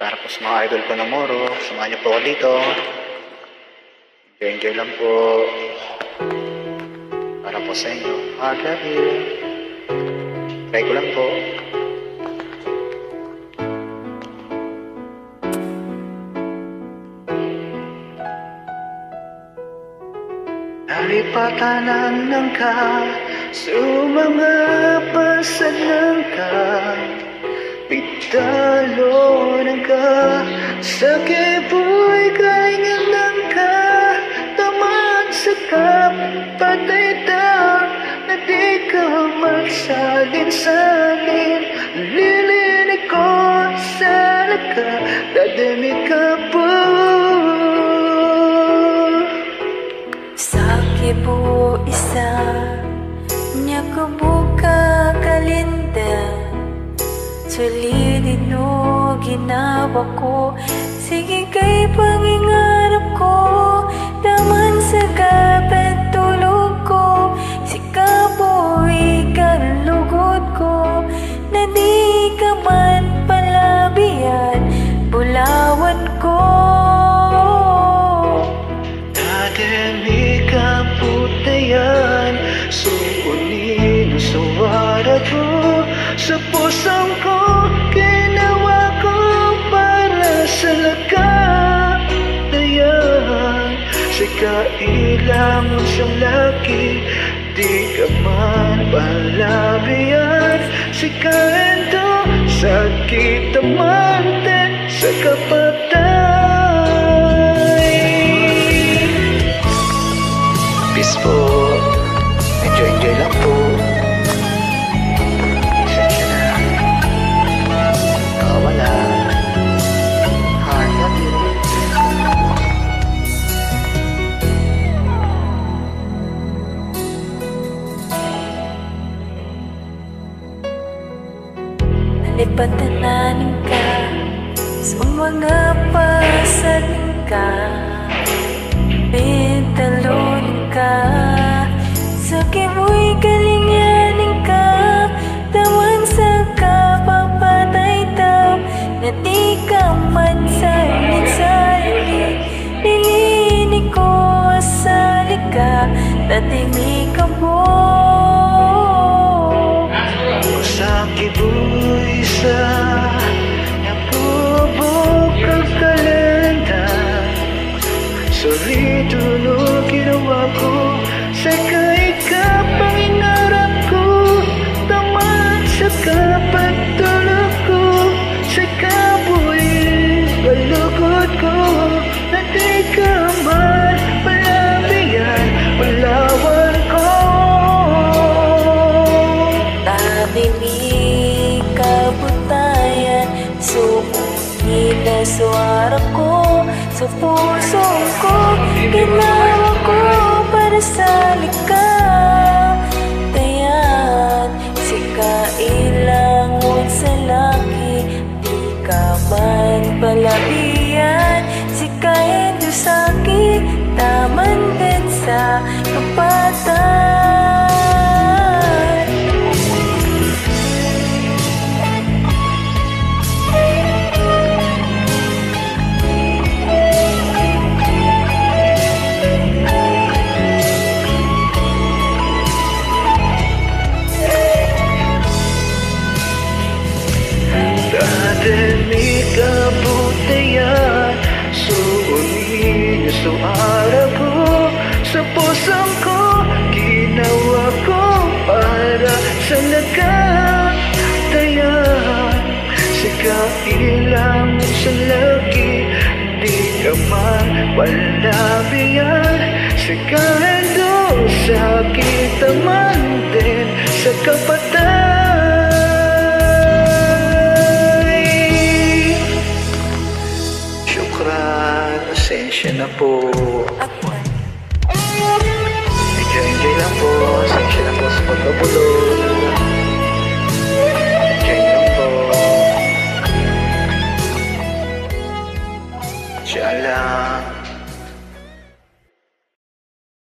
Para po sa mga idol ko ng Moro, samahan niyo po ako dito. Enjoy lang po. Para po sa inyo. I love you. Try ko lang po. Naripatanan ng ka sa mga pasalang ka. Pitalo ng ka sa kiboy kalingan ng ka. Taman sa kapatay daw na di ka magsalin-salin. Lilinig ko sa laka, dadami ka po. Sa kibo isa niya kubuka kalinda. Sulidin o ginawa ko, sige kay pangingarap ko. Daman sa kapit tulog ko, si kaboy kalugod ko. Na di ka man palabihan, bulawan ko. Dadami ka putayan, suunin sa warat ko. Sa pusong ko, ginawa ko para sa lagatayan. Sa kailang sa laki, di ka man palabihan. Sa kaendo, sakit naman din sa kapatay. Peace po. Enjoy lang po. Nalipatanan ka sa mga pasaling ka. Pintalon ka sa kiboy kalinganin ka. Tawan sa kapapatay daw na di ka man salit-salit. Nilinig ko sa lika, tatimi ka po. Sa kiboy sa nakubok ang kalenda. Solito no ginawa ko sa kaika pangingarap ko. Taman sa kapatulog ko, sa kaboy balugod ko. Na di ka man palabihan, palawan ko. Tadimi kabutayan, sumungin na suara ko. Sa puso ko, ginawa ko para sa likatayan. Si kailangon sa laki, di ka man palabihan. Si kaendo sakit, taman din sa kapatay. Dadami ka putayan, suunin sa araw ko. Sa pusong ko, ginawa ko para sa lagatayan. Sa kailang sa laki, di ka man palabihan. Sa kaendo, sakit naman din sa kapatay. Pasensya na po. Enjoy lang po. Pasensya na po sa pagkabulo.